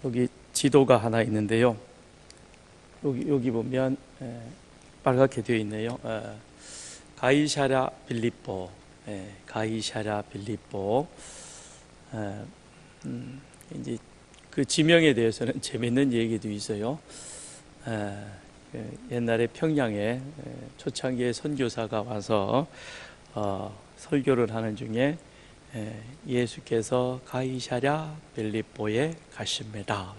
여기 지도가 하나 있는데요. 여기 보면 빨갛게 되어 있네요. 가이사랴 빌립보, 가이사랴 빌립보. 이제 그 지명에 대해서는 재밌는 얘기도 있어요. 옛날에 평양에 초창기에 선교사가 와서 설교를 하는 중에 예수께서 가이사랴 빌립보에 가십니다.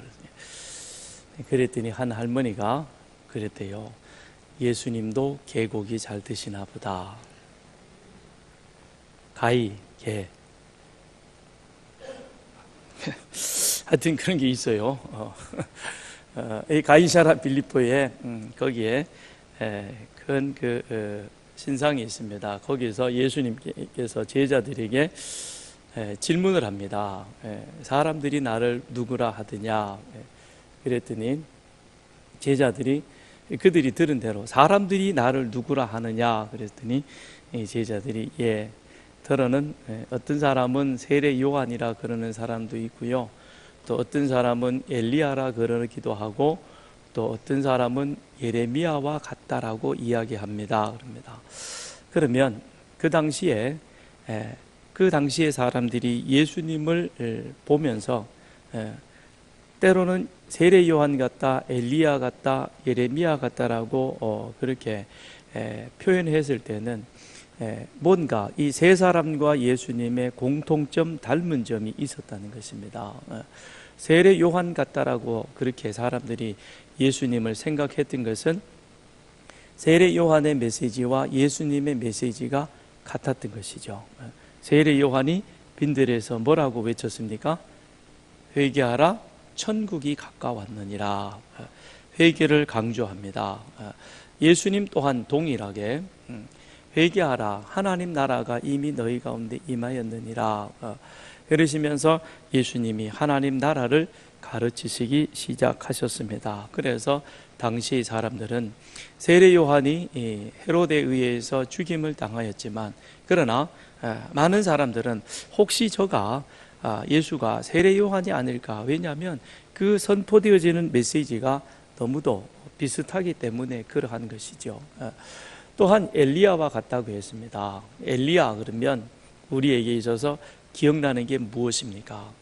그랬더니 한 할머니가 그랬대요. 예수님도 개고기 잘 드시나 보다. 가이, 개. 하여튼 그런 게 있어요. 이 가이사랴 빌립보에 거기에 큰 신상이 있습니다. 거기서 예수님께서 제자들에게 질문을 합니다. 사람들이 나를 누구라 하느냐? 그랬더니 제자들이 그들이 들은 대로 사람들이 나를 누구라 하느냐? 그랬더니 제자들이 더러는 어떤 사람은 세례 요한이라 그러는 사람도 있고요. 또 어떤 사람은 엘리야라 그러기도 하고 또 어떤 사람은 예레미야와 같다라고 이야기합니다. 그럽니다. 그러면 그 당시에 사람들이 예수님을 보면서 때로는 세례 요한 같다, 엘리야 같다, 예레미야 같다라고 그렇게 표현했을 때는 뭔가 이 세 사람과 예수님의 공통점 닮은 점이 있었다는 것입니다. 세례 요한 같다라고 그렇게 사람들이 예수님을 생각했던 것은 세례 요한의 메시지와 예수님의 메시지가 같았던 것이죠. 세례 요한이 빈들에서 뭐라고 외쳤습니까? 회개하라, 천국이 가까웠느니라. 회개를 강조합니다. 예수님 또한 동일하게 회개하라, 하나님 나라가 이미 너희 가운데 임하였느니라. 그러시면서 예수님이 하나님 나라를 가르치시기 시작하셨습니다. 그래서 당시 사람들은 세례 요한이 헤롯에 의해서 죽임을 당하였지만, 그러나 많은 사람들은 혹시 저가 예수가 세례 요한이 아닐까? 왜냐하면 그 선포되어지는 메시지가 너무도 비슷하기 때문에 그러한 것이죠. 또한 엘리야와 같다고 했습니다. 엘리야 그러면 우리에게 있어서 기억나는 게 무엇입니까?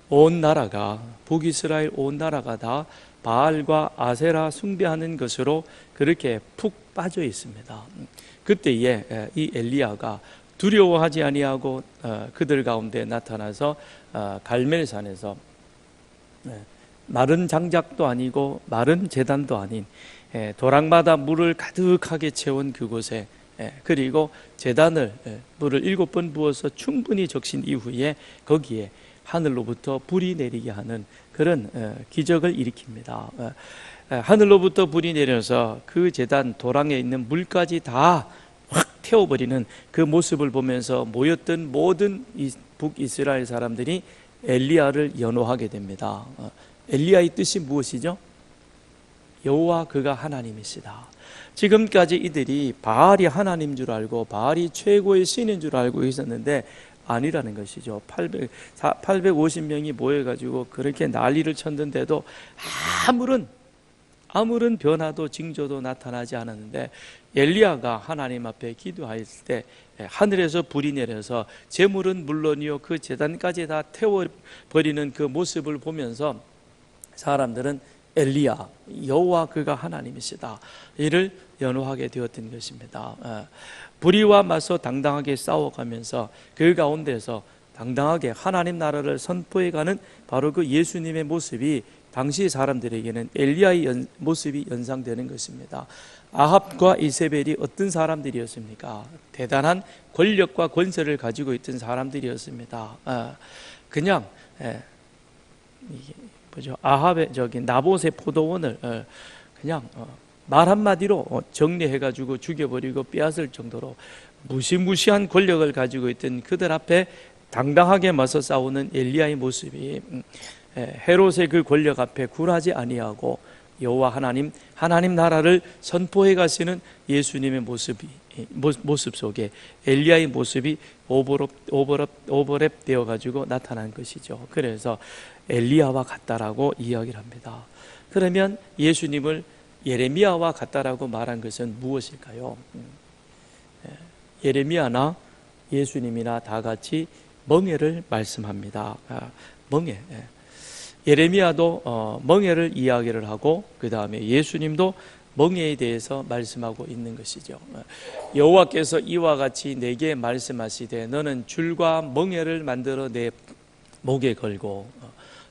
온 나라가, 북이스라엘 온 나라가 다 바알과 아세라 숭배하는 것으로 그렇게 푹 빠져 있습니다. 그때에 이 엘리야가 두려워하지 아니하고 그들 가운데 나타나서 갈멜산에서 마른 장작도 아니고 마른 제단도 아닌 도랑마다 물을 가득하게 채운 그곳에, 그리고 제단을 물을 7번 부어서 충분히 적신 이후에 거기에 하늘로부터 불이 내리게 하는 그런 기적을 일으킵니다. 하늘로부터 불이 내려서 그 제단 도랑에 있는 물까지 다 확 태워버리는 그 모습을 보면서 모였던 모든 북이스라엘 사람들이 엘리야를 연호하게 됩니다. 엘리야의 뜻이 무엇이죠? 여호와 그가 하나님이시다. 지금까지 이들이 바알이 하나님 줄 알고 바알이 최고의 신인 줄 알고 있었는데 아니라는 것이죠. 850명이 모여가지고 그렇게 난리를 쳤는데도 아무런 변화도 징조도 나타나지 않았는데, 엘리야가 하나님 앞에 기도했을 때 하늘에서 불이 내려서 제물은 물론이요 그 제단까지 다 태워버리는 그 모습을 보면서 사람들은 엘리야, 여호와 그가 하나님이시다, 이를 연호하게 되었던 것입니다. 불의와 맞서 당당하게 싸워가면서 그 가운데서 당당하게 하나님 나라를 선포해가는 바로 그 예수님의 모습이 당시 사람들에게는 엘리야의 모습이 연상되는 것입니다. 아합과 이세벨이 어떤 사람들이었습니까? 대단한 권력과 권세를 가지고 있던 사람들이었습니다. 그냥 아합의 나봇의 포도원을 그냥 말 한마디로 정리해가지고 죽여버리고 빼앗을 정도로 무시무시한 권력을 가지고 있던 그들 앞에 당당하게 맞서 싸우는 엘리야의 모습이 헤롯의 그 권력 앞에 굴하지 아니하고 여호와 하나님 나라를 선포해 가시는 예수님의 모습 속에 엘리야의 모습이 오버랩 되어 가지고 나타난 것이죠. 그래서 엘리야와 같다라고 이야기를 합니다. 그러면 예수님을 예레미야와 같다라고 말한 것은 무엇일까요? 예레미야나 예수님이나 다 같이 멍에를 말씀합니다. 멍에. 예레미야도 멍에를 이야기를 하고 그 다음에 예수님도 멍에에 대해서 말씀하고 있는 것이죠. 여호와께서 이와 같이 내게 말씀하시되 너는 줄과 멍에를 만들어 내 목에 걸고,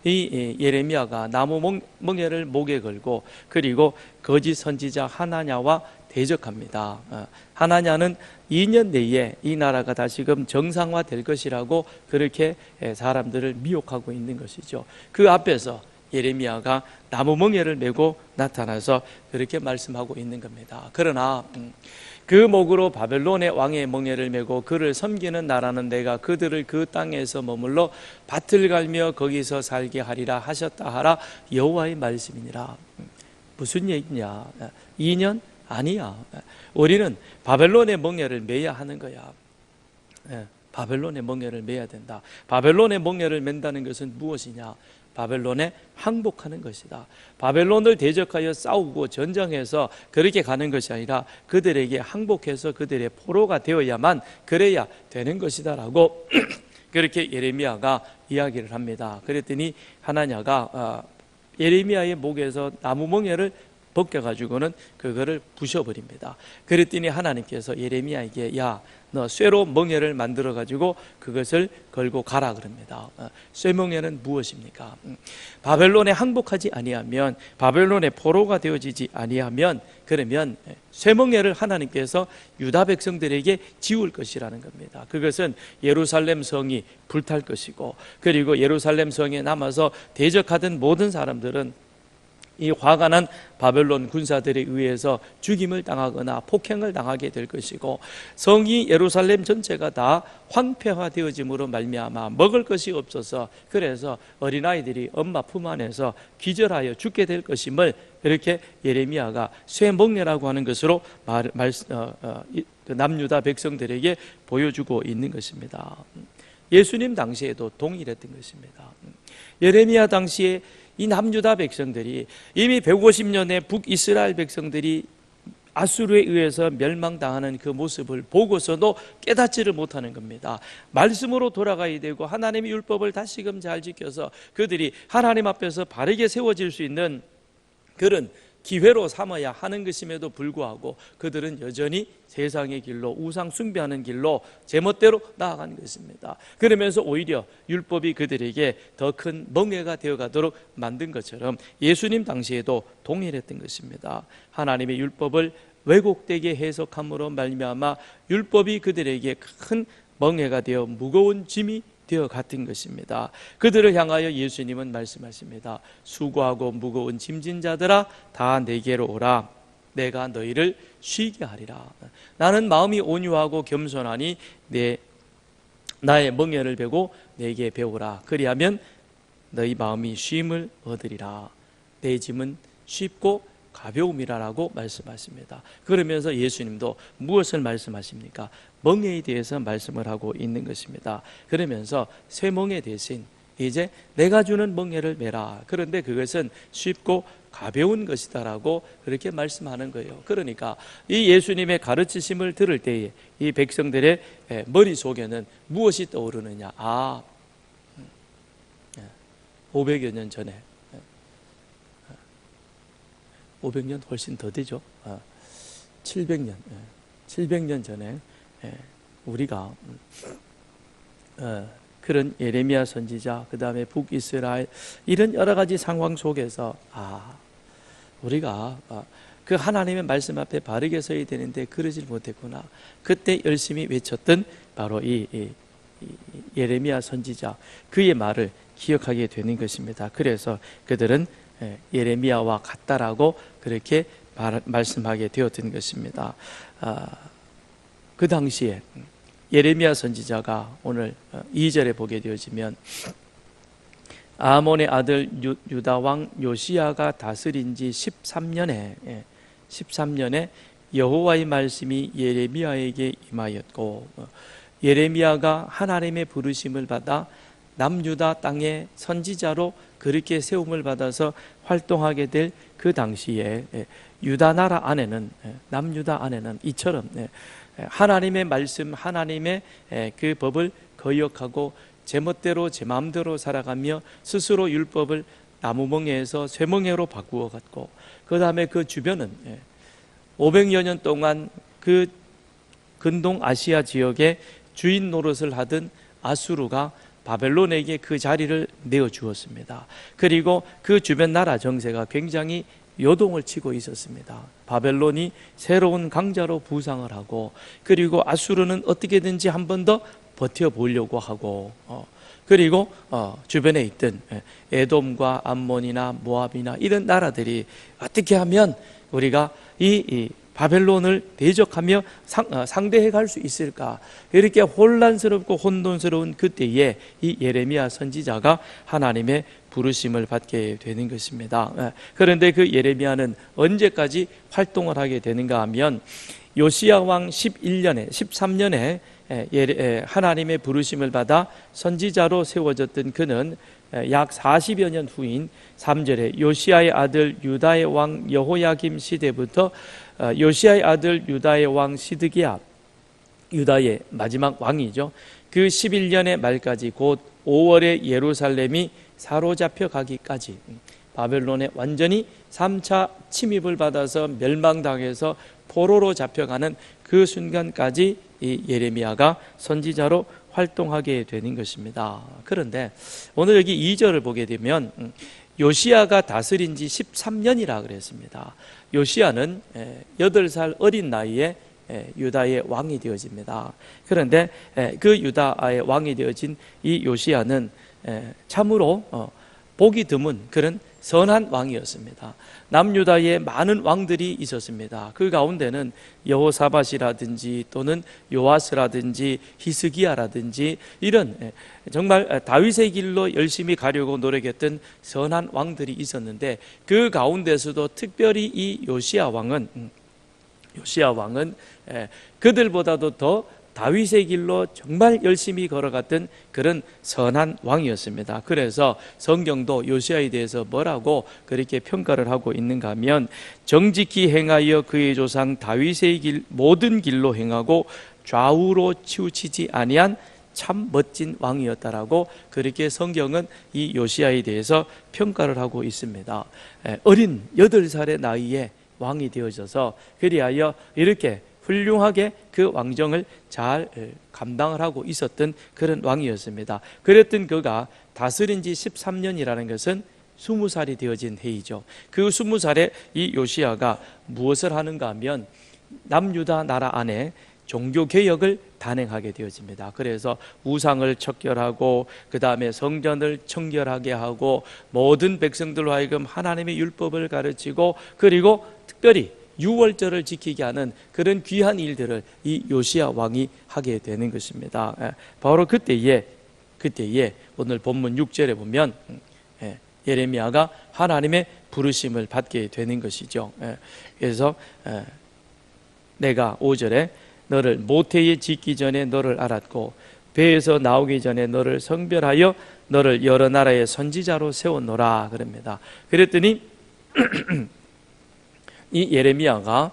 이 예레미야가 나무 멍에를 목에 걸고 그리고 거짓 선지자 하나냐와 대적합니다. 하나냐는 2년 내에 이 나라가 다시금 정상화될 것이라고 그렇게 사람들을 미혹하고 있는 것이죠. 그 앞에서 예레미야가 나무 멍에를 메고 나타나서 그렇게 말씀하고 있는 겁니다. 그러나 그 목으로 바벨론의 왕의 멍에를 메고 그를 섬기는 나라는 내가 그들을 그 땅에서 머물러 밭을 갈며 거기서 살게 하리라 하셨다 하라 여호와의 말씀이니라. 무슨 얘기냐? 2년? 아니야. 우리는 바벨론의 멍에를 메야 하는 거야. 바벨론의 멍에를 메야 된다. 바벨론의 멍에를 맨다는 것은 무엇이냐? 바벨론에 항복하는 것이다. 바벨론을 대적하여 싸우고 전쟁해서 그렇게 가는 것이 아니라 그들에게 항복해서 그들의 포로가 되어야만 그래야 되는 것이다 라고 그렇게 예레미야가 이야기를 합니다. 그랬더니 하나냐가 예레미야의 목에서 나무 멍에를 벗겨가지고는 그거를 부셔버립니다. 그랬더니 하나님께서 예레미야에게 야, 너 쇠로 멍에를 만들어가지고 그것을 걸고 가라 그럽니다. 쇠멍에는 무엇입니까? 바벨론에 항복하지 아니하면, 바벨론의 포로가 되어지지 아니하면, 그러면 쇠멍에를 하나님께서 유다 백성들에게 지울 것이라는 겁니다. 그것은 예루살렘 성이 불탈 것이고, 그리고 예루살렘 성에 남아서 대적하던 모든 사람들은 이 화가 난 바벨론 군사들에 의해서 죽임을 당하거나 폭행을 당하게 될 것이고, 성이 예루살렘 전체가 다 황폐화되어짐으로 말미암아 먹을 것이 없어서 그래서 어린아이들이 엄마 품 안에서 기절하여 죽게 될 것임을 이렇게 예레미야가 쇠멍에라고 하는 것으로 남유다 백성들에게 보여주고 있는 것입니다. 예수님 당시에도 동일했던 것입니다. 예레미야 당시에 이 남유다 백성들이 이미 150년의 북이스라엘 백성들이 아수르에 의해서 멸망당하는 그 모습을 보고서도 깨닫지를 못하는 겁니다. 말씀으로 돌아가야 되고 하나님의 율법을 다시금 잘 지켜서 그들이 하나님 앞에서 바르게 세워질 수 있는 그런 기회로 삼아야 하는 것임에도 불구하고 그들은 여전히 세상의 길로, 우상 숭배하는 길로 제멋대로 나아가는 것입니다. 그러면서 오히려 율법이 그들에게 더 큰 멍에가 되어가도록 만든 것처럼 예수님 당시에도 동일했던 것입니다. 하나님의 율법을 왜곡되게 해석함으로 말미암아 율법이 그들에게 큰 멍에가 되어 무거운 짐이 되어 같은 것입니다. 그들을 향하여 예수님은 말씀하십니다. 수고하고 무거운 짐진 자들아 다 내게로 오라. 내가 너희를 쉬게 하리라. 나는 마음이 온유하고 겸손하니 나의 멍에를 베고 내게 배우라. 그리하면 너희 마음이 쉼을 얻으리라. 내 짐은 쉽고 가벼움이라라고 말씀하십니다. 그러면서 예수님도 무엇을 말씀하십니까? 멍에에 대해서 말씀을 하고 있는 것입니다. 그러면서 쇠멍에 대신 이제 내가 주는 멍에를 메라. 그런데 그것은 쉽고 가벼운 것이다라고 그렇게 말씀하는 거예요. 그러니까 이 예수님의 가르치심을 들을 때에 이 백성들의 머릿속에는 무엇이 떠오르느냐? 500여 년 전에, 500년 훨씬 더 되죠. 700년 전에 우리가 그런 예레미야 선지자, 그 다음에 북이스라엘 이런 여러 가지 상황 속에서 우리가 그 하나님의 말씀 앞에 바르게 서야 되는데 그러질 못했구나. 그때 열심히 외쳤던 바로 이 예레미야 선지자, 그의 말을 기억하게 되는 것입니다. 그래서 그들은 예레미야와 같다라고 그렇게 말씀하게 되었던 것입니다. 그 당시에 예레미야 선지자가 오늘 2절에 보게 되어지면 아몬의 아들 유다 왕 요시야가 다스린 지 13년에 여호와의 말씀이 예레미야에게 임하였고, 예레미야가 하나님의 부르심을 받아 남유다 땅의 선지자로 그렇게 세움을 받아서 활동하게 될 그 당시에 유다 나라 안에는, 남유다 안에는 이처럼 하나님의 말씀, 하나님의 그 법을 거역하고 제멋대로 제 마음대로 살아가며 스스로 율법을 나무멍에에서 쇠멍에로 바꾸어 갔고, 그 다음에 그 주변은 500여 년 동안 그 근동 아시아 지역에 주인 노릇을 하던 아수르가 바벨론에게 그 자리를 내어주었습니다. 그리고 그 주변 나라 정세가 굉장히 요동을 치고 있었습니다. 바벨론이 새로운 강자로 부상을 하고, 그리고 아수르는 어떻게든지 한 번 더 버텨보려고 하고, 그리고 주변에 있던 에돔과 암몬이나 모압이나 이런 나라들이 어떻게 하면 우리가 이 바벨론을 대적하며 상대해 갈 수 있을까, 이렇게 혼란스럽고 혼돈스러운 그때에 이 예레미야 선지자가 하나님의 부르심을 받게 되는 것입니다. 그런데 그 예레미야는 언제까지 활동을 하게 되는가 하면 요시야 왕 13년에 하나님의 부르심을 받아 선지자로 세워졌던 그는 약 40여 년 후인 3절에 요시야의 아들 유다의 왕 여호야김 시대부터 요시야의 아들 유다의 왕 시드기야, 유다의 마지막 왕이죠. 그 11년의 말까지 곧 5월에 예루살렘이 사로잡혀 가기까지, 바벨론에 완전히 3차 침입을 받아서 멸망당해서 포로로 잡혀가는 그 순간까지 이 예레미야가 선지자로 활동하게 되는 것입니다. 그런데 오늘 여기 2절을 보게 되면 요시야가 다스린 지 13년이라 그랬습니다. 요시야는 8살 어린 나이에 유다의 왕이 되어집니다. 그런데 그 유다의 왕이 되어진 이 요시야는 참으로 보기 드문 그런 선한 왕이었습니다. 남유다에 많은 왕들이 있었습니다. 그 가운데는 여호사밧이라든지 또는 요아스라든지 히스기야라든지 이런 정말 다윗의 길로 열심히 가려고 노력했던 선한 왕들이 있었는데, 그 가운데서도 특별히 이 요시야 왕은 그들보다도 더 다윗의 길로 정말 열심히 걸어갔던 그런 선한 왕이었습니다. 그래서 성경도 요시야에 대해서 뭐라고 그렇게 평가를 하고 있는가 하면, 정직히 행하여 그의 조상 다윗의 모든 길로 행하고 좌우로 치우치지 아니한 참 멋진 왕이었다라고 그렇게 성경은 이 요시야에 대해서 평가를 하고 있습니다. 어린 8살의 나이에 왕이 되어져서 그리하여 이렇게 훌륭하게 그 왕정을 잘 감당을 하고 있었던 그런 왕이었습니다. 그랬던 그가 다스린 지 13년이라는 것은 20살이 되어진 해이죠. 그 20살에 이 요시야가 무엇을 하는가 하면 남유다 나라 안에 종교개혁을 단행하게 되어집니다. 그래서 우상을 척결하고 그 다음에 성전을 청결하게 하고 모든 백성들로 하여금 하나님의 율법을 가르치고, 그리고 특별히 유월절을 지키게 하는 그런 귀한 일들을 이 요시야 왕이 하게 되는 것입니다. 바로 그때에 오늘 본문 6절에 보면 예레미야가 하나님의 부르심을 받게 되는 것이죠. 그래서 내가 5절에 너를 모태에 짓기 전에 너를 알았고 배에서 나오기 전에 너를 성별하여 너를 여러 나라의 선지자로 세웠노라 그럽니다. 그랬더니 이 예레미야가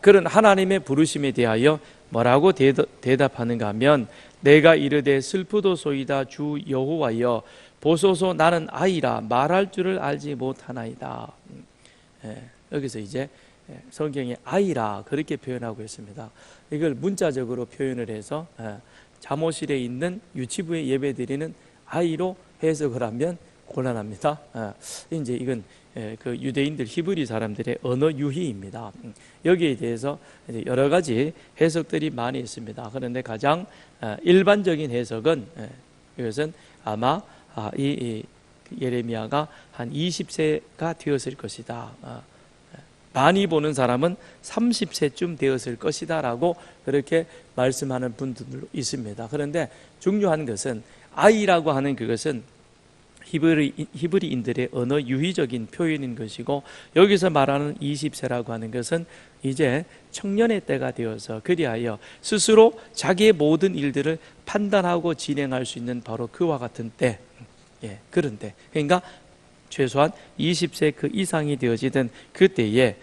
그런 하나님의 부르심에 대하여 뭐라고 대답하는가 하면, 내가 이르되 슬프도소이다 주 여호와여 보소서 나는 아이라 말할 줄을 알지 못하나이다. 여기서 이제 성경에 아이라 그렇게 표현하고 있습니다. 이걸 문자적으로 표현을 해서 잠옷실에 있는 유치부에 예배드리는 아이로 해석을 하면 곤란합니다. 이제 이건 그 유대인들 히브리 사람들의 언어 유희입니다. 여기에 대해서 여러 가지 해석들이 많이 있습니다. 그런데 가장 일반적인 해석은 이것은 아마 이 예레미야가 한 20세가 되었을 것이다. 많이 보는 사람은 30세쯤 되었을 것이다 라고 그렇게 말씀하는 분들도 있습니다. 그런데 중요한 것은 아이라고 하는 그것은 히브리인들의 언어 유희적인 표현인 것이고, 여기서 말하는 20세라고 하는 것은 이제 청년의 때가 되어서 그리하여 스스로 자기의 모든 일들을 판단하고 진행할 수 있는 바로 그와 같은 때, 그런데 그러니까 최소한 20세 그 이상이 되어지던 그때에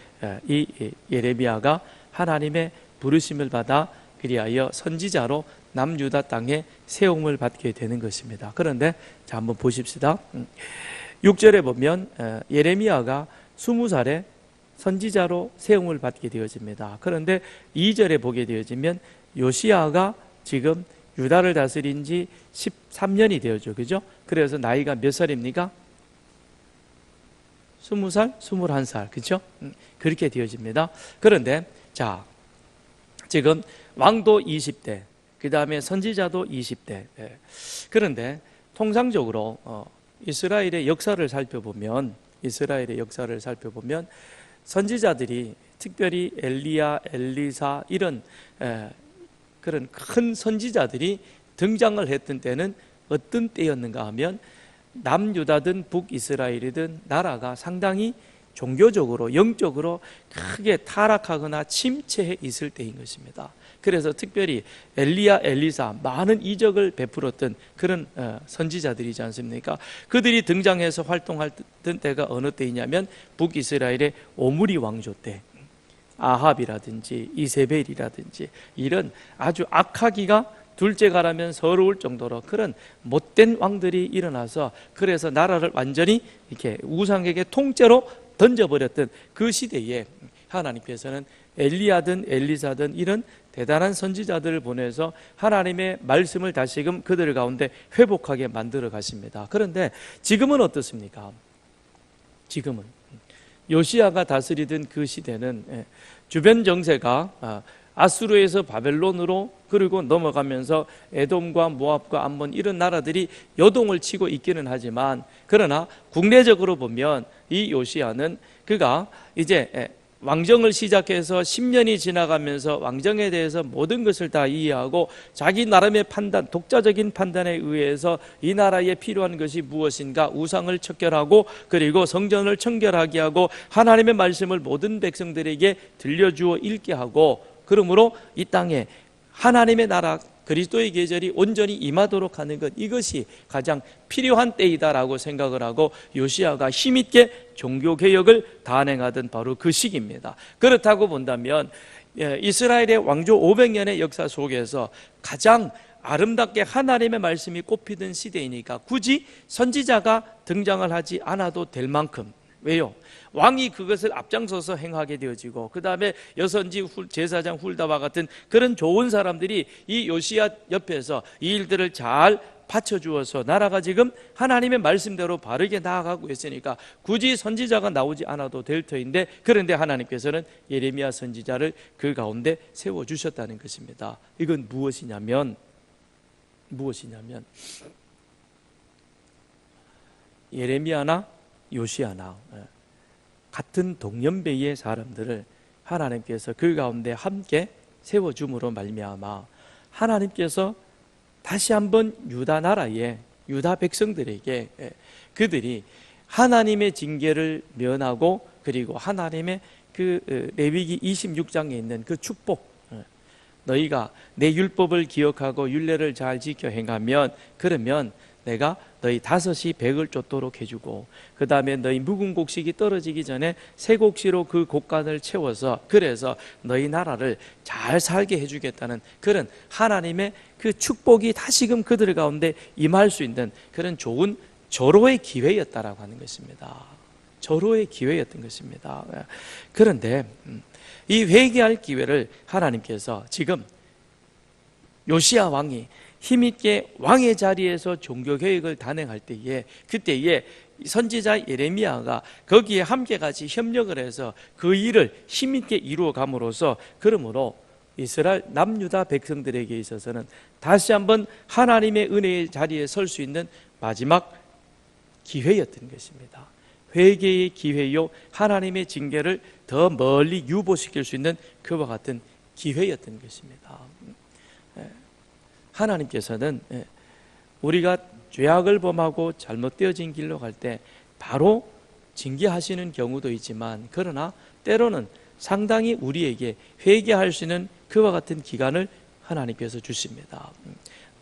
이 예레미야가 하나님의 부르심을 받아 그리하여 선지자로 남유다 땅에 세움을 받게 되는 것입니다. 그런데 자, 한번 보십시다. 6절에 보면 예레미야가 20살에 선지자로 세움을 받게 되어집니다. 그런데 2절에 보게 되어지면 요시야가 지금 유다를 다스린 지 13년이 되었죠. 그죠? 그래서 나이가 몇 살입니까? 20살, 21살. 그죠? 그렇게 되어집니다. 그런데 자, 지금 왕도 20대, 그 다음에 선지자도 20대. 그런데 통상적으로 이스라엘의 역사를 살펴보면 선지자들이 특별히 엘리야, 엘리사 이런 그런 큰 선지자들이 등장을 했던 때는 어떤 때였는가 하면 남유다든 북이스라엘이든 나라가 상당히 종교적으로 영적으로 크게 타락하거나 침체해 있을 때인 것입니다. 그래서 특별히 엘리야, 엘리사 많은 이적을 베풀었던 그런 선지자들이지 않습니까? 그들이 등장해서 활동했던 때가 어느 때이냐면 북이스라엘의 오므리 왕조 때, 아합이라든지 이세벨이라든지 이런 아주 악하기가 둘째가라면 서러울 정도로 그런 못된 왕들이 일어나서 그래서 나라를 완전히 이렇게 우상에게 통째로 던져버렸던 그 시대에 하나님께서는 엘리야든 엘리사든 이런 대단한 선지자들을 보내서 하나님의 말씀을 다시금 그들 가운데 회복하게 만들어 가십니다. 그런데 지금은 어떻습니까? 지금은 요시야가 다스리던 그 시대는 주변 정세가 아수르에서 바벨론으로 그리고 넘어가면서 에돔과 모압과 암몬 이런 나라들이 요동을 치고 있기는 하지만, 그러나 국내적으로 보면 이 요시야는 그가 이제 왕정을 시작해서 10년이 지나가면서 왕정에 대해서 모든 것을 다 이해하고 자기 나름의 판단, 독자적인 판단에 의해서 이 나라에 필요한 것이 무엇인가 우상을 척결하고 그리고 성전을 청결하게 하고 하나님의 말씀을 모든 백성들에게 들려주어 읽게 하고, 그러므로 이 땅에 하나님의 나라 그리스도의 계절이 온전히 임하도록 하는 것, 이것이 가장 필요한 때이다라고 생각을 하고 요시야가 힘있게 종교개혁을 단행하던 바로 그 시기입니다. 그렇다고 본다면 이스라엘의 왕조 500년의 역사 속에서 가장 아름답게 하나님의 말씀이 꼽히던 시대이니까 굳이 선지자가 등장을 하지 않아도 될 만큼, 왜요? 왕이 그것을 앞장서서 행하게 되어지고 그 다음에 여선지 제사장 훌다와 같은 그런 좋은 사람들이 이 요시야 옆에서 이 일들을 잘 받쳐주어서 나라가 지금 하나님의 말씀대로 바르게 나아가고 있으니까 굳이 선지자가 나오지 않아도 될 터인데, 그런데 하나님께서는 예레미야 선지자를 그 가운데 세워주셨다는 것입니다. 이건 무엇이냐면 예레미야나 요시야나 같은 동년배의 사람들을 하나님께서 그 가운데 함께 세워줌으로 말미암아 하나님께서 다시 한번 유다 나라의 유다 백성들에게 그들이 하나님의 징계를 면하고 그리고 하나님의 그 레위기 26장에 있는 그 축복, 너희가 내 율법을 기억하고 율례를 잘 지켜 행하면 그러면 내가 너희 5이 100을 쫓도록 해주고 그 다음에 너희 묵은 곡식이 떨어지기 전에 새 곡식으로 그 곡간을 채워서 그래서 너희 나라를 잘 살게 해주겠다는 그런 하나님의 그 축복이 다시금 그들 가운데 임할 수 있는 그런 좋은 절호의 기회였다라고 하는 것입니다. 절호의 기회였던 것입니다. 그런데 이 회개할 기회를 하나님께서 지금 요시야 왕이 힘있게 왕의 자리에서 종교개혁을 단행할 때에 그때에 선지자 예레미야가 거기에 함께 같이 협력을 해서 그 일을 힘있게 이루어 감으로써 그러므로 이스라엘 남유다 백성들에게 있어서는 다시 한번 하나님의 은혜의 자리에 설 수 있는 마지막 기회였던 것입니다. 회개의 기회요 하나님의 징계를 더 멀리 유보시킬 수 있는 그와 같은 기회였던 것입니다. 하나님께서는 우리가 죄악을 범하고 잘못되어진 길로 갈 때 바로 징계하시는 경우도 있지만, 그러나 때로는 상당히 우리에게 회개할 수 있는 그와 같은 기간을 하나님께서 주십니다.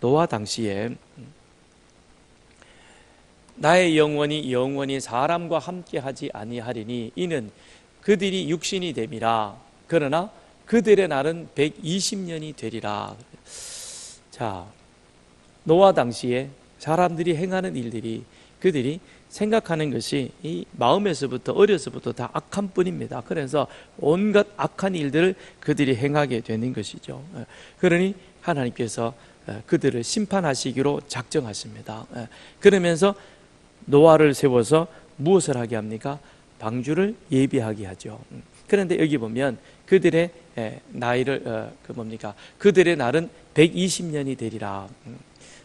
노아 당시에 나의 영원히 사람과 함께하지 아니하리니 이는 그들이 육신이 됨이라. 그러나 그들의 날은 120년이 되리라. 자, 노아 당시에 사람들이 행하는 일들이, 그들이 생각하는 것이 이 마음에서부터, 어려서부터 다 악한 뿐입니다. 그래서 온갖 악한 일들을 그들이 행하게 되는 것이죠. 그러니 하나님께서 그들을 심판하시기로 작정하십니다. 그러면서 노아를 세워서 무엇을 하게 합니까? 방주를 예비하게 하죠. 그런데 여기 보면 그들의 나이를 그들의 날은 120년이 되리라.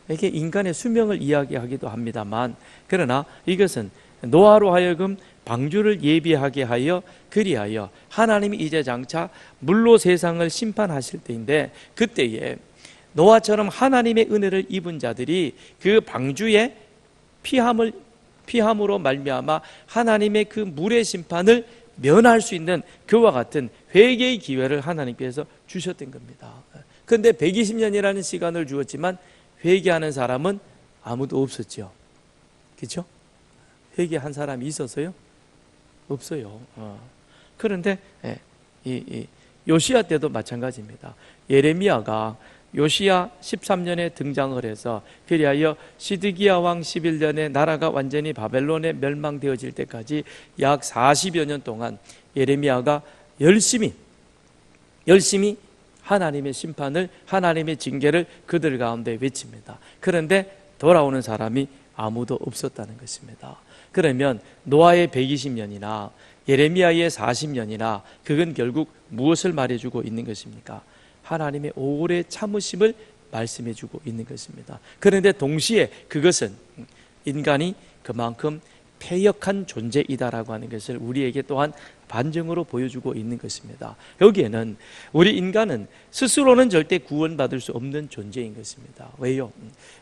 이게 인간의 수명을 이야기하기도 합니다만, 그러나 이것은 노아로 하여금 방주를 예비하게 하여, 그리하여 하나님이 이제 장차 물로 세상을 심판하실 때인데, 그때에 노아처럼 하나님의 은혜를 입은 자들이 그 방주에 피함으로 말미암아 하나님의 그 물의 심판을 면할 수 있는 그와 같은 회개의 기회를 하나님께서 주셨던 겁니다. 그런데 120년이라는 시간을 주었지만 회개하는 사람은 아무도 없었죠. 그렇죠? 회개한 사람이 있었어요? 없어요. 그런데 요시야 때도 마찬가지입니다. 예레미야가 요시야 13년에 등장을 해서, 그리하여 시드기야 왕 11년에 나라가 완전히 바벨론에 멸망되어질 때까지 약 40여 년 동안 예레미야가 열심히 하나님의 심판을, 하나님의 징계를 그들 가운데 외칩니다. 그런데 돌아오는 사람이 아무도 없었다는 것입니다. 그러면 노아의 120년이나 예레미야의 40년이나 그건 결국 무엇을 말해주고 있는 것입니까? 하나님의 오래 참으심을 말씀해주고 있는 것입니다. 그런데 동시에 그것은 인간이 그만큼 패역한 존재이다라고 하는 것을 우리에게 또한 반증으로 보여주고 있는 것입니다. 여기에는 우리 인간은 스스로는 절대 구원받을 수 없는 존재인 것입니다. 왜요?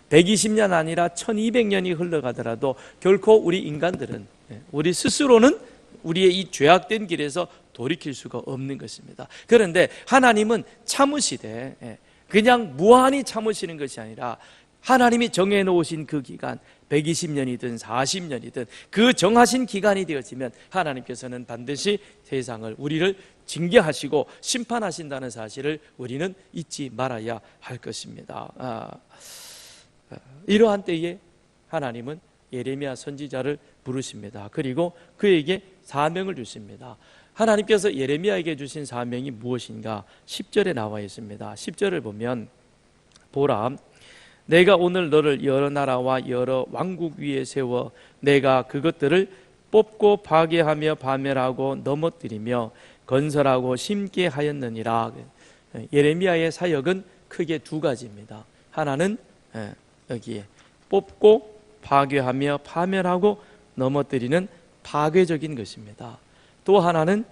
120년 아니라 1200년이 흘러가더라도 결코 우리 인간들은, 우리 스스로는 우리의 이 죄악된 길에서 돌이킬 수가 없는 것입니다. 그런데 하나님은 참으시되 그냥 무한히 참으시는 것이 아니라 하나님이 정해놓으신 그 기간, 120년이든 40년이든 그 정하신 기간이 되어지면 하나님께서는 반드시 세상을, 우리를 징계하시고 심판하신다는 사실을 우리는 잊지 말아야 할 것입니다. 이러한 때에 하나님은 예레미야 선지자를 부르십니다. 그리고 그에게 사명을 주십니다. 하나님께서 예레미야에게 주신 사명이 무엇인가? 10절에 나와 있습니다. 10절을 보면, 보라, 내가 오늘 너를 여러 나라와 여러 왕국 위에 세워 내가 그것들을 뽑고 파괴하며 파멸하고 넘어뜨리며 건설하고 심게 하였느니라. 예레미야의 사역은 크게 두 가지입니다. 하나는 여기에 뽑고 파괴하며 파멸하고 넘어뜨리는 파괴적인 것입니다. 또 하나는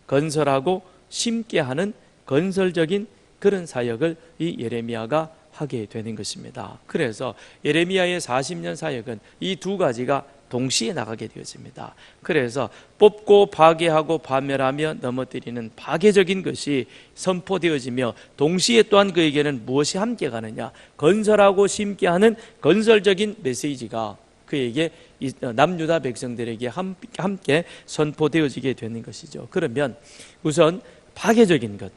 건설하고 심게 하는 건설적인 그런 사역을 이 예레미야가 하게 되는 것입니다. 그래서 예레미야의 40년 사역은 이 두 가지가 동시에 나가게 되었습니다. 그래서 뽑고 파괴하고 파멸하며 넘어뜨리는 파괴적인 것이 선포되어지며, 동시에 또한 그에게는 무엇이 함께 가느냐? 건설하고 심게 하는 건설적인 메시지가 그에게 남유다 백성들에게 함께 선포되어지게 되는 것이죠. 그러면 우선 파괴적인 것,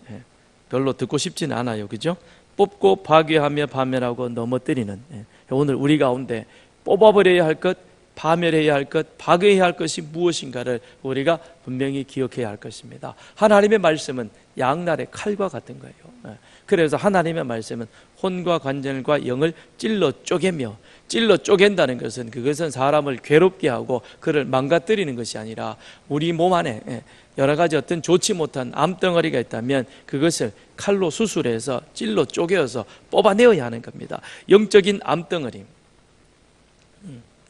별로 듣고 싶지는 않아요. 그죠? 뽑고 파괴하며 파멸하고 넘어뜨리는, 오늘 우리 가운데 뽑아버려야 할 것, 파멸해야 할 것, 파괴해야 할 것이 무엇인가를 우리가 분명히 기억해야 할 것입니다. 하나님의 말씀은 양날의 칼과 같은 거예요. 그래서 하나님의 말씀은 혼과 관절과 영을 찔러 쪼개며, 찔러 쪼갠다는 것은 그것은 사람을 괴롭게 하고 그를 망가뜨리는 것이 아니라, 우리 몸 안에 여러 가지 어떤 좋지 못한 암덩어리가 있다면 그것을 칼로 수술해서 찔러 쪼개어서 뽑아내어야 하는 겁니다. 영적인 암덩어리,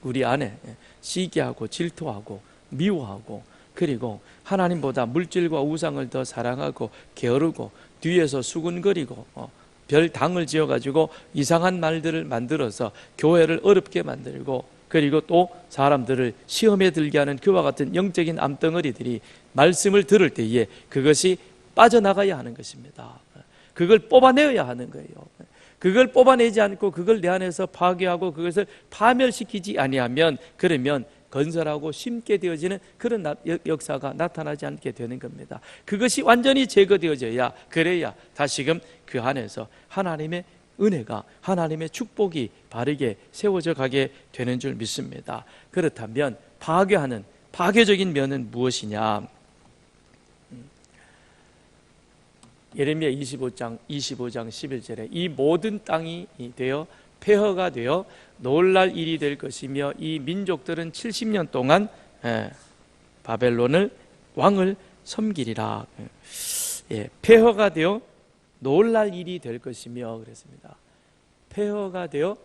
우리 안에 시기하고 질투하고 미워하고, 그리고 하나님보다 물질과 우상을 더 사랑하고 게으르고 뒤에서 수군거리고 별당을 지어가지고 이상한 말들을 만들어서 교회를 어렵게 만들고, 그리고 또 사람들을 시험에 들게 하는 그와 같은 영적인 암덩어리들이 말씀을 들을 때에 그것이 빠져나가야 하는 것입니다. 그걸 뽑아내어야 하는 거예요. 그걸 뽑아내지 않고 그걸 내 안에서 파괴하고 그것을 파멸시키지 아니하면, 그러면 건설하고 심게 되어지는 그런 역사가 나타나지 않게 되는 겁니다. 그것이 완전히 제거되어져야, 그래야 다시금 그 안에서 하나님의 은혜가, 하나님의 축복이 바르게 세워져 가게 되는 줄 믿습니다. 그렇다면 파괴하는 파괴적인 면은 무엇이냐? 예레미야 25장 11절에 이 모든 땅이 되어 폐허가 되어 놀랄 일이 될 것이며 이 민족들은 70년 동안 바벨론을 왕을 섬기리라. 폐허가 되어 놀랄 일이 될 것이며 그랬습니다. 폐허가 되어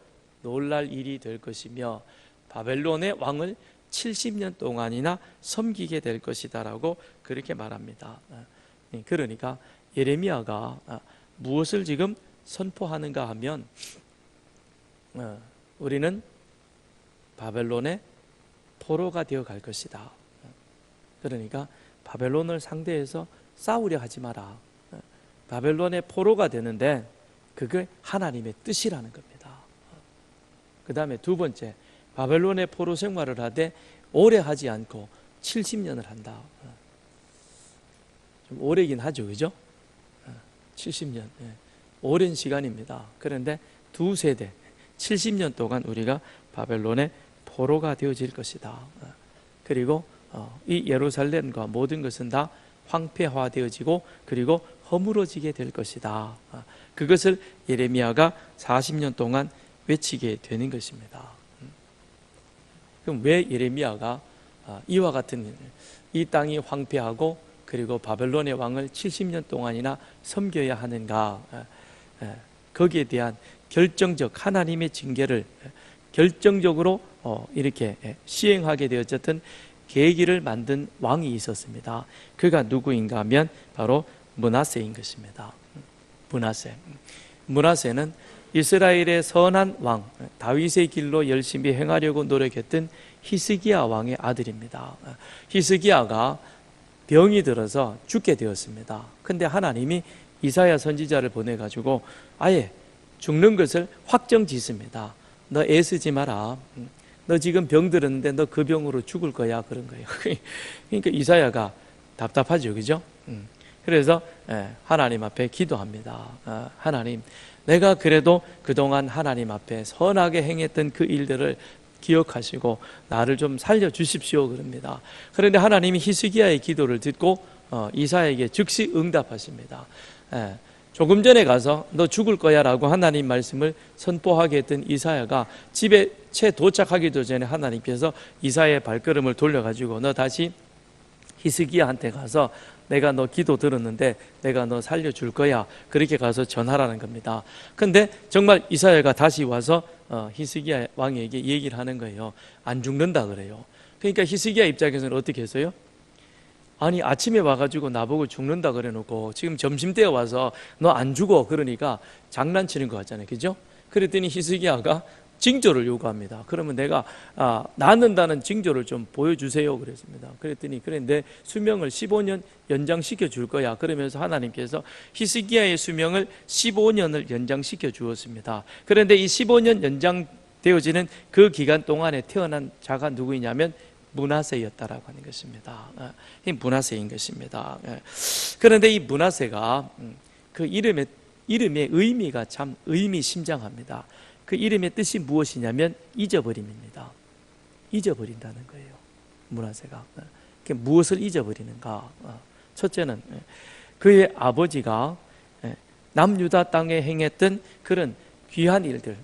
놀랄 일이 될 것이며 바벨론의 왕을 70년 동안이나 섬기게 될 것이다라고 그렇게 말합니다. 그러니까 예레미야가 무엇을 지금 선포하는가 하면, 우리는 바벨론의 포로가 되어 갈 것이다. 그러니까 바벨론을 상대해서 싸우려 하지 마라. 바벨론의 포로가 되는데 그게 하나님의 뜻이라는 겁니다. 그 다음에 두 번째, 바벨론의 포로 생활을 하되 오래 하지 않고 70년을 한다. 좀 오래긴 하죠, 그죠? 70년, 오랜 시간입니다. 그런데 두 세대 70년 동안 우리가 바벨론의 포로가 되어질 것이다. 그리고 이 예루살렘과 모든 것은 다 황폐화되어지고 그리고 허물어지게 될 것이다. 그것을 예레미야가 40년 동안 외치게 되는 것입니다. 그럼 왜 예레미야가 이와 같은 이 땅이 황폐하고 그리고 바벨론의 왕을 70년 동안이나 섬겨야 하는가? 거기에 대한 결정적 하나님의 징계를 결정적으로 이렇게 시행하게 되어졌던 계기를 만든 왕이 있었습니다. 그가 누구인가 하면 바로 므낫세인 것입니다. 므낫세는 이스라엘의 선한 왕 다윗의 길로 열심히 행하려고 노력했던 히스기야 왕의 아들입니다. 히스기야가 병이 들어서 죽게 되었습니다. 근데 하나님이 이사야 선지자를 보내가지고 아예 죽는 것을 확정짓습니다. 너 애쓰지 마라. 너 지금 병 들었는데 너 그 병으로 죽을 거야. 그런 거예요. 그러니까 이사야가 답답하죠, 그죠? 그래서 하나님 앞에 기도합니다. 하나님, 내가 그래도 그동안 하나님 앞에 선하게 행했던 그 일들을 기억하시고 나를 좀 살려주십시오 그럽니다. 그런데 하나님이 히스기야의 기도를 듣고 이사야에게 즉시 응답하십니다. 조금 전에 가서 너 죽을 거야 라고 하나님 말씀을 선포하게 했던 이사야가 집에 채 도착하기도 전에 하나님께서 이사야의 발걸음을 돌려가지고 너 다시 히스기야한테 가서 내가 너 기도 들었는데 내가 너 살려줄 거야, 그렇게 가서 전하라는 겁니다. 근데 정말 이사야가 다시 와서 히스기야 왕에게 얘기를 하는 거예요. 안 죽는다 그래요. 그러니까 히스기야 입장에서는 어떻게 했어요? 아니 아침에 와가지고 나보고 죽는다 그래 놓고 지금 점심때에 와서 너 안 죽어 그러니까 장난치는 것 같잖아요, 그죠? 그랬더니 히스기야가 징조를 요구합니다. 그러면 내가 낫는다는 징조를 좀 보여주세요 그랬습니다. 그랬더니 그래 내 수명을 15년 연장시켜 줄 거야 그러면서 하나님께서 히스기야의 수명을 15년을 연장시켜 주었습니다. 그런데 이 15년 연장되어지는 그 기간 동안에 태어난 자가 누구이냐면 므낫세였다라고 하는 것입니다. 이 므낫세인 것입니다. 그런데 이 므낫세가 그 이름의 의미가 참 의미심장합니다. 그 이름의 뜻이 무엇이냐면 잊어버림입니다. 잊어버린다는 거예요. 므낫세가 무엇을 잊어버리는가? 첫째는 그의 아버지가 남유다 땅에 행했던 그런 귀한 일들.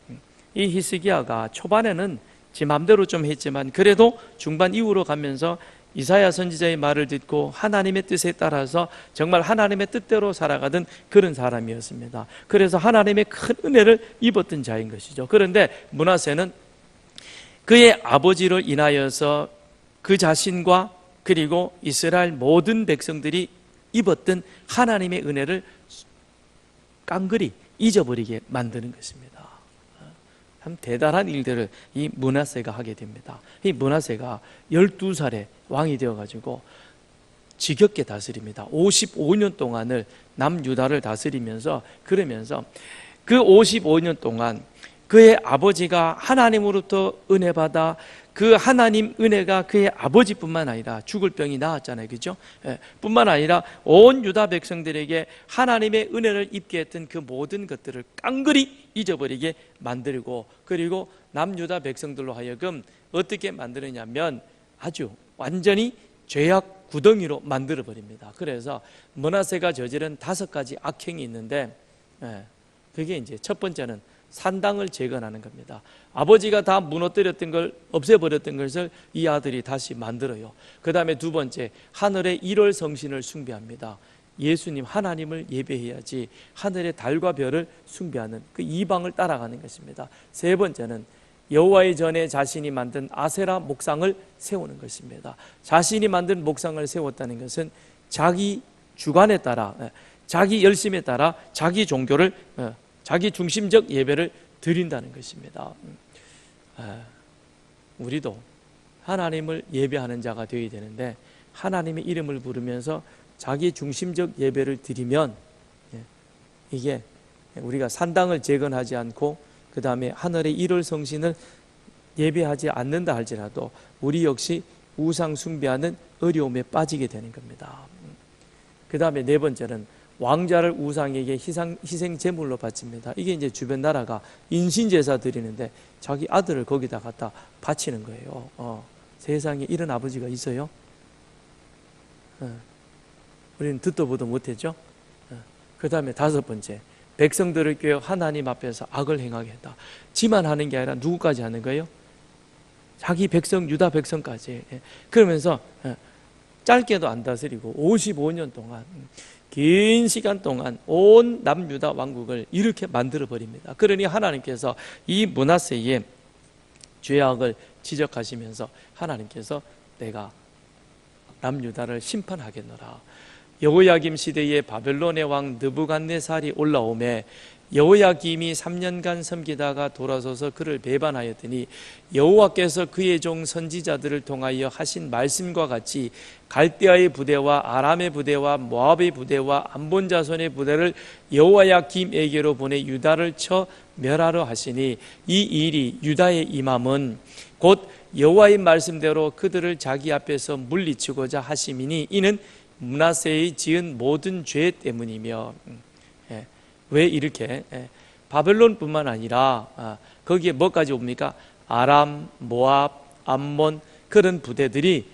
이 히스기야가 초반에는 지 맘대로 좀 했지만 그래도 중반 이후로 가면서 이사야 선지자의 말을 듣고 하나님의 뜻에 따라서 정말 하나님의 뜻대로 살아가던 그런 사람이었습니다. 그래서 하나님의 큰 은혜를 입었던 자인 것이죠. 그런데 므낫세는 그의 아버지로 인하여서 그 자신과 그리고 이스라엘 모든 백성들이 입었던 하나님의 은혜를 깡그리 잊어버리게 만드는 것입니다. 참 대단한 일들을 이 므낫세가 하게 됩니다. 이 므낫세가 12살에 왕이 되어가지고 지겹게 다스립니다. 55년 동안을 남유다를 다스리면서, 그러면서 그 55년 동안 그의 아버지가 하나님으로부터 은혜 받아 그 하나님 은혜가 그의 아버지뿐만 아니라 죽을 병이 나았잖아요, 그죠? 뿐만 아니라 온 유다 백성들에게 하나님의 은혜를 입게 했던 그 모든 것들을 깡그리 잊어버리게 만들고, 그리고 남유다 백성들로 하여금 어떻게 만드느냐면 아주 완전히 죄악 구덩이로 만들어 버립니다. 그래서 므낫세가 저지른 5가지 악행이 있는데, 그게 이제 첫 번째는 산당을 재건하는 겁니다. 아버지가 다 무너뜨렸던 걸, 없애버렸던 것을 이 아들이 다시 만들어요. 그 다음에 두 번째, 하늘의 1월 성신을 숭배합니다. 예수님, 하나님을 예배해야지 하늘의 달과 별을 숭배하는 그 이방을 따라가는 것입니다. 세 번째는 여호와의 전에 자신이 만든 아세라 목상을 세우는 것입니다. 자신이 만든 목상을 세웠다는 것은 자기 주관에 따라, 자기 열심에 따라 자기 종교를, 자기 중심적 예배를 드린다는 것입니다. 우리도 하나님을 예배하는 자가 되어야 되는데, 하나님의 이름을 부르면서 자기 중심적 예배를 드리면, 이게 우리가 산당을 재건하지 않고 그 다음에 하늘의 1월 성신을 예배하지 않는다 할지라도 우리 역시 우상 숭배하는 어려움에 빠지게 되는 겁니다. 그 다음에 네 번째는 왕자를 우상에게 희생 제물로 바칩니다. 이게 이제 주변 나라가 인신제사 드리는데 자기 아들을 거기다 갖다 바치는 거예요. 세상에 이런 아버지가 있어요? 우리는 듣도 보도 못했죠. 그 다음에 다섯 번째, 백성들을 꾀어 하나님 앞에서 악을 행하게 했다. 지만 하는 게 아니라 누구까지 하는 거예요? 자기 백성, 유다 백성까지. 그러면서 짧게도 안 다스리고 55년 동안, 긴 시간 동안 온 남유다 왕국을 이렇게 만들어 버립니다. 그러니 하나님께서 이 므낫세의 죄악을 지적하시면서 하나님께서 내가 남유다를 심판하겠노라. 여호야김 시대에 바벨론의 왕 느부갓네살이 올라오매 여호야김이 3년간 섬기다가 돌아서서 그를 배반하였더니 여호와께서 그의 종 선지자들을 통하여 하신 말씀과 같이 갈대아의 부대와 아람의 부대와 모압의 부대와 암본 자손의 부대를 여호야김에게로 보내 유다를 쳐 멸하려 하시니, 이 일이 유다의 임함은 곧 여호와의 말씀대로 그들을 자기 앞에서 물리치고자 하심이니, 이는 므낫세의 지은 모든 죄 때문이며. 왜 이렇게 바벨론뿐만 아니라 거기에 뭐까지 옵니까? 아람, 모압, 암몬 그런 부대들이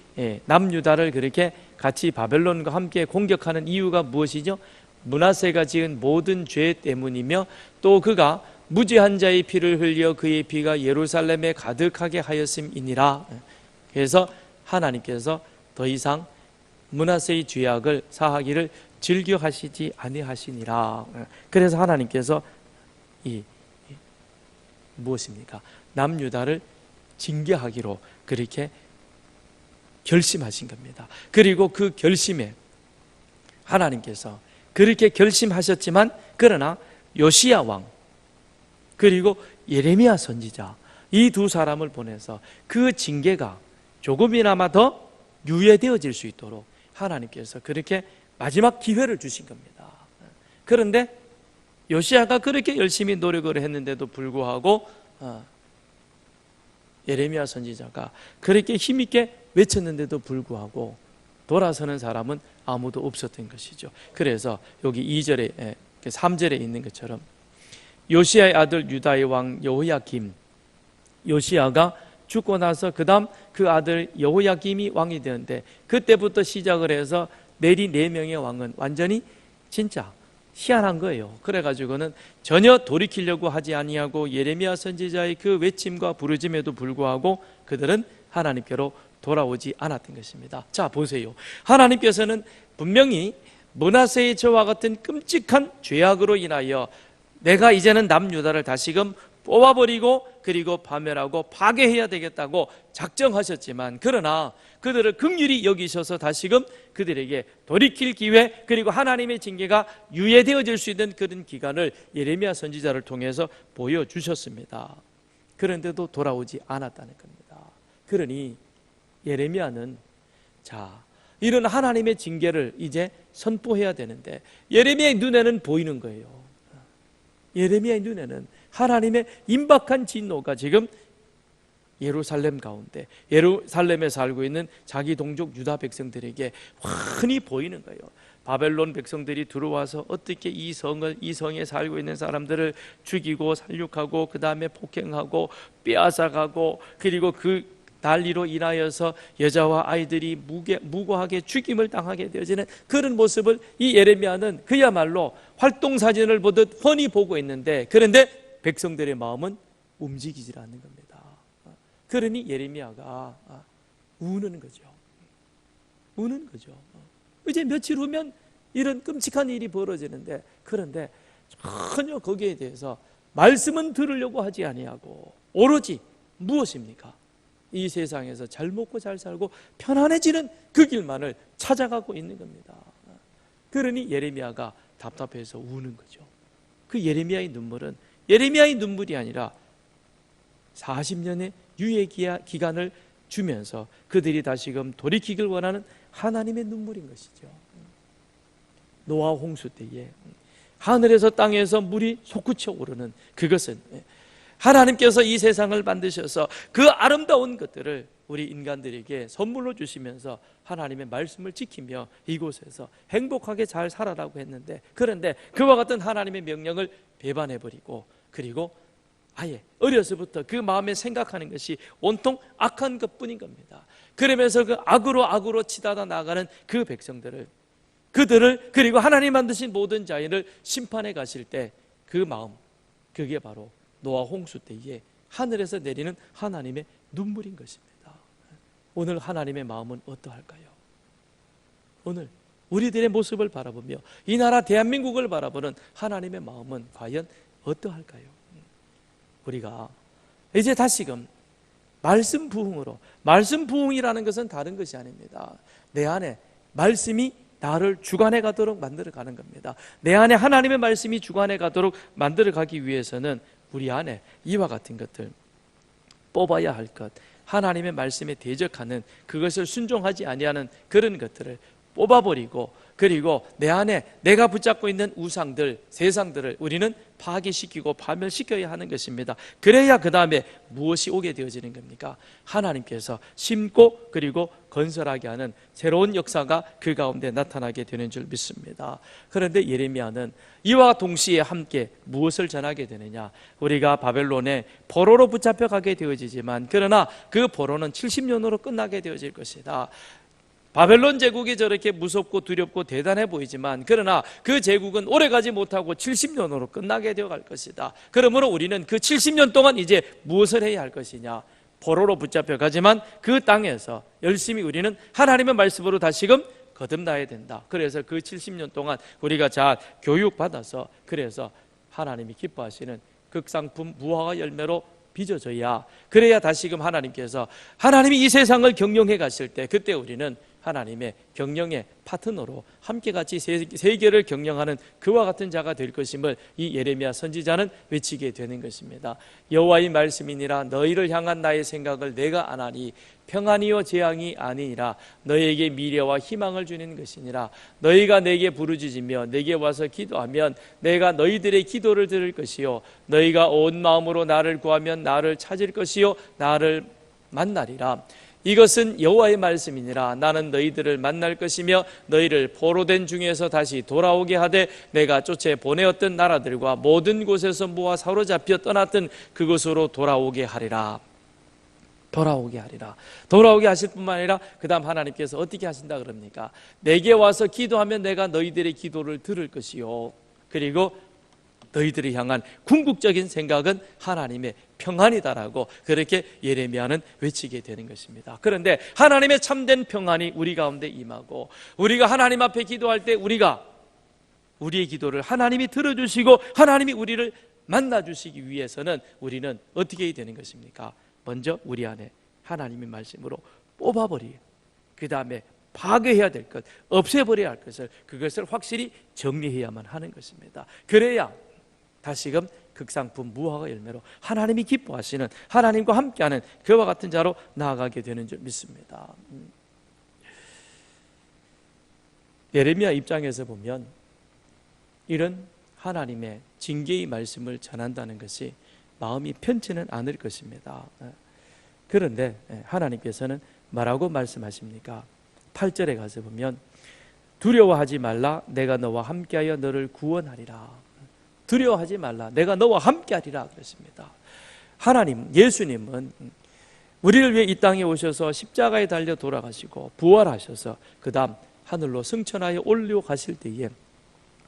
남유다를 그렇게 같이 바벨론과 함께 공격하는 이유가 무엇이죠? 므낫세가 지은 모든 죄 때문이며, 또 그가 무죄한 자의 피를 흘려 그의 피가 예루살렘에 가득하게 하였음이니라. 그래서 하나님께서 더 이상 므낫세의 죄악을 사하기를 즐겨하시지 아니하시니라. 그래서 하나님께서 무엇입니까? 남유다를 징계하기로 그렇게 결심하신 겁니다. 그리고 그 결심에 하나님께서 그렇게 결심하셨지만, 그러나 요시야 왕 그리고 예레미야 선지자, 이 두 사람을 보내서 그 징계가 조금이나마 더 유예되어질 수 있도록 하나님께서 그렇게 마지막 기회를 주신 겁니다. 그런데 요시야가 그렇게 열심히 노력을 했는데도 불구하고 예레미야 선지자가 그렇게 힘있게 외쳤는데도 불구하고 돌아서는 사람은 아무도 없었던 것이죠. 그래서 여기 2절에 3절에 있는 것처럼 요시야의 아들 유다의 왕 여호야김, 요시야가 죽고 나서 그 다음 그 아들 여호야김이 왕이 되었는데, 그때부터 시작을 해서 내리 4명의 왕은 완전히 진짜 희한한 거예요. 그래가지고는 전혀 돌이키려고 하지 아니하고 예레미야 선지자의 그 외침과 부르짐에도 불구하고 그들은 하나님께로 돌아오지 않았던 것입니다. 자, 보세요. 하나님께서는 분명히 므낫세의 저와 같은 끔찍한 죄악으로 인하여 내가 이제는 남유다를 다시금 뽑아버리고 그리고 파멸하고 파괴해야 되겠다고 작정하셨지만, 그러나 그들을 긍휼히 여기셔서 다시금 그들에게 돌이킬 기회, 그리고 하나님의 징계가 유예되어질 수 있는 그런 기간을 예레미야 선지자를 통해서 보여주셨습니다. 그런데도 돌아오지 않았다는 겁니다. 그러니 예레미야는 이런 하나님의 징계를 이제 선포해야 되는데, 예레미야의 눈에는 보이는 거예요. 예레미야의 눈에는 하나님의 임박한 진노가 지금 예루살렘 가운데, 예루살렘에 살고 있는 자기 동족 유다 백성들에게 환히 보이는 거예요. 바벨론 백성들이 들어와서 어떻게 이 성에 살고 있는 사람들을 죽이고 살육하고 그 다음에 폭행하고 빼앗아가고, 그리고 그 난리로 인하여서 여자와 아이들이 무고하게 죽임을 당하게 되어지는 그런 모습을 이 예레미야는 그야말로 활동사진을 보듯 훤히 보고 있는데, 그런데 백성들의 마음은 움직이질 않는 겁니다. 그러니 예레미야가 우는 거죠. 우는 거죠. 이제 며칠 후면 이런 끔찍한 일이 벌어지는데, 그런데 전혀 거기에 대해서 말씀은 들으려고 하지 아니하고 오로지 무엇입니까? 이 세상에서 잘 먹고 잘 살고 편안해지는 그 길만을 찾아가고 있는 겁니다. 그러니 예레미야가 답답해서 우는 거죠. 그 예레미야의 눈물은 예레미야의 눈물이 아니라 40년의 유예 기간을 주면서 그들이 다시금 돌이키길 원하는 하나님의 눈물인 것이죠. 노아 홍수 때에 하늘에서 땅에서 물이 솟구쳐 오르는 그것은 하나님께서 이 세상을 만드셔서 그 아름다운 것들을 우리 인간들에게 선물로 주시면서 하나님의 말씀을 지키며 이곳에서 행복하게 잘 살아라고 했는데, 그런데 그와 같은 하나님의 명령을 배반해버리고, 그리고 아예 어려서부터 그 마음에 생각하는 것이 온통 악한 것뿐인 겁니다. 그러면서 그 악으로 치닫아 나가는 그 백성들을, 그들을, 그리고 하나님 만드신 모든 자연을 심판해 가실 때 그 마음, 그게 바로 노아 홍수 때에 하늘에서 내리는 하나님의 눈물인 것입니다. 오늘 하나님의 마음은 어떠할까요? 오늘 우리들의 모습을 바라보며 이 나라 대한민국을 바라보는 하나님의 마음은 과연 어떠할까요? 우리가 이제 다시금 말씀 부흥으로, 말씀 부흥이라는 것은 다른 것이 아닙니다. 내 안에 말씀이 나를 주관해 가도록 만들어 가는 겁니다. 내 안에 하나님의 말씀이 주관해 가도록 만들어 가기 위해서는 우리 안에 이와 같은 것들, 뽑아야 할 것, 하나님의 말씀에 대적하는, 그것을 순종하지 아니하는 그런 것들을 뽑아버리고, 그리고 내 안에 내가 붙잡고 있는 우상들, 세상들을 우리는 파괴시키고 파멸시켜야 하는 것입니다. 그래야 그 다음에 무엇이 오게 되어지는 겁니까? 하나님께서 심고 그리고 건설하게 하는 새로운 역사가 그 가운데 나타나게 되는 줄 믿습니다. 그런데 예레미야는 이와 동시에 함께 무엇을 전하게 되느냐? 우리가 바벨론의 포로로 붙잡혀 가게 되어지지만, 그러나 그 포로는 70년으로 끝나게 되어질 것이다. 바벨론 제국이 저렇게 무섭고 두렵고 대단해 보이지만, 그러나 그 제국은 오래가지 못하고 70년으로 끝나게 되어갈 것이다. 그러므로 우리는 그 70년 동안 이제 무엇을 해야 할 것이냐? 포로로 붙잡혀 가지만 그 땅에서 열심히 우리는 하나님의 말씀으로 다시금 거듭나야 된다. 그래서 그 70년 동안 우리가 잘 교육받아서, 그래서 하나님이 기뻐하시는 극상품 무화과 열매로 빚어져야, 그래야 다시금 하나님이 이 세상을 경영해 가실 때, 그때 우리는 하나님의 경영의 파트너로 함께 같이 세계를 경영하는 그와 같은 자가 될 것임을 이 예레미야 선지자는 외치게 되는 것입니다. 여호와의 말씀이니라. 너희를 향한 나의 생각을 내가 아나니 평안이요 재앙이 아니니라. 너희에게 미래와 희망을 주는 것이니라. 너희가 내게 부르짖으며 내게 와서 기도하면 내가 너희들의 기도를 들을 것이요 너희가 온 마음으로 나를 구하면 나를 찾을 것이요 나를 만나리라. 이것은 여호와의 말씀이니라. 나는 너희들을 만날 것이며 너희를 포로된 중에서 다시 돌아오게 하되 내가 쫓아 보내었던 나라들과 모든 곳에서 모아 사로잡혀 떠났던 그곳으로 돌아오게 하리라. 돌아오게 하실 뿐만 아니라 그 다음 하나님께서 어떻게 하신다 그럽니까? 내게 와서 기도하면 내가 너희들의 기도를 들을 것이요, 그리고 너희들을 향한 궁극적인 생각은 하나님의 평안이다라고 그렇게 예레미야는 외치게 되는 것입니다. 그런데 하나님의 참된 평안이 우리 가운데 임하고, 우리가 하나님 앞에 기도할 때 우리의 기도를 하나님이 들어주시고 하나님이 우리를 만나주시기 위해서는 우리는 어떻게 해야 되는 것입니까? 먼저 우리 안에 하나님의 말씀으로 뽑아버리고, 그 다음에 파괴해야 될 것, 없애버려야 할 것을, 그것을 확실히 정리해야만 하는 것입니다. 그래야 다시금 극상품 무화과 열매로 하나님이 기뻐하시는, 하나님과 함께하는 그와 같은 자로 나아가게 되는 줄 믿습니다. 예레미야 입장에서 보면 이런 하나님의 징계의 말씀을 전한다는 것이 마음이 편치는 않을 것입니다. 그런데 하나님께서는 뭐라고 말씀하십니까? 8절에 가서 보면 두려워하지 말라, 내가 너와 함께하여 너를 구원하리라. 두려워하지 말라, 내가 너와 함께하리라 그랬습니다. 하나님, 예수님은 우리를 위해 이 땅에 오셔서 십자가에 달려 돌아가시고 부활하셔서 그 다음 하늘로 승천하여 올려가실 때에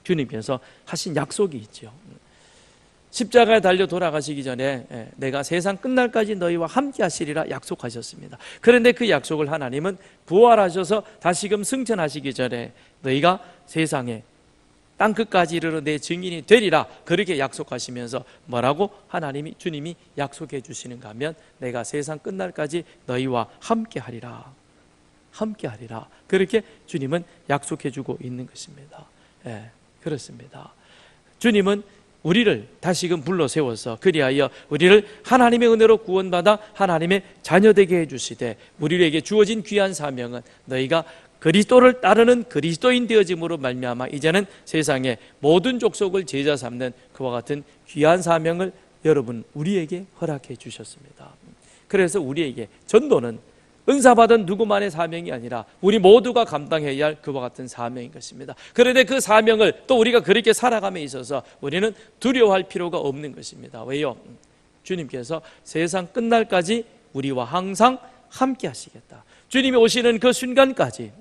주님께서 하신 약속이 있죠. 십자가에 달려 돌아가시기 전에 내가 세상 끝날까지 너희와 함께 하시리라 약속하셨습니다. 그런데 그 약속을 하나님은 부활하셔서 다시금 승천하시기 전에 너희가 세상에 땅끝까지 이르러 내 증인이 되리라 그렇게 약속하시면서 뭐라고 주님이 약속해 주시는가 하면 내가 세상 끝날까지 너희와 함께 하리라, 함께 하리라, 그렇게 주님은 약속해 주고 있는 것입니다. 그렇습니다. 주님은 우리를 다시금 불러 세워서 그리하여 우리를 하나님의 은혜로 구원받아 하나님의 자녀되게 해주시되, 우리에게 주어진 귀한 사명은 너희가 그리스도를 따르는 그리스도인 되어짐으로 말미암아 이제는 세상의 모든 족속을 제자 삼는 그와 같은 귀한 사명을 여러분 우리에게 허락해 주셨습니다. 그래서 우리에게 전도는 은사받은 누구만의 사명이 아니라 우리 모두가 감당해야 할 그와 같은 사명인 것입니다. 그런데 그 사명을 또 우리가 그렇게 살아감에 있어서 우리는 두려워할 필요가 없는 것입니다. 왜요? 주님께서 세상 끝날까지 우리와 항상 함께 하시겠다. 주님이 오시는 그 순간까지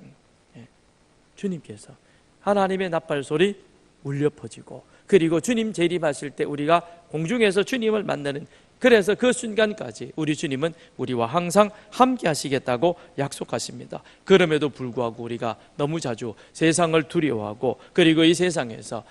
주님께서 하나님의 나팔소리 울려 퍼지고, 그리고 주님 재림하실 때 우리가 공중에서 주님을 만나는, 그래서 그 순간까지 우리 주님은 우리와 항상 함께 하시겠다고 약속하십니다. 그럼에도 불구하고 우리가 너무 자주 세상을 두려워하고 그리고 이 세상에서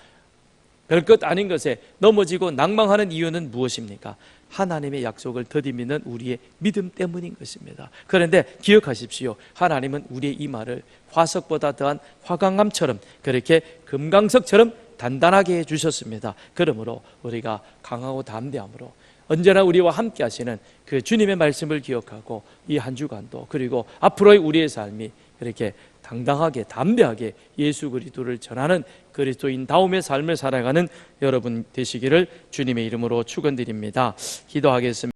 별것 아닌 것에 넘어지고 낭망하는 이유는 무엇입니까? 하나님의 약속을 더디 믿는 우리의 믿음 때문인 것입니다. 그런데 기억하십시오. 하나님은 우리의 이 말을 화석보다 더한 화강암처럼, 그렇게 금강석처럼 단단하게 해주셨습니다. 그러므로 우리가 강하고 담대함으로 언제나 우리와 함께 하시는 그 주님의 말씀을 기억하고 이 한 주간도, 그리고 앞으로의 우리의 삶이 이렇게 당당하게 담대하게 예수 그리스도를 전하는 그리스도인다움의 삶을 살아가는 여러분 되시기를 주님의 이름으로 축원드립니다. 기도하겠습니다.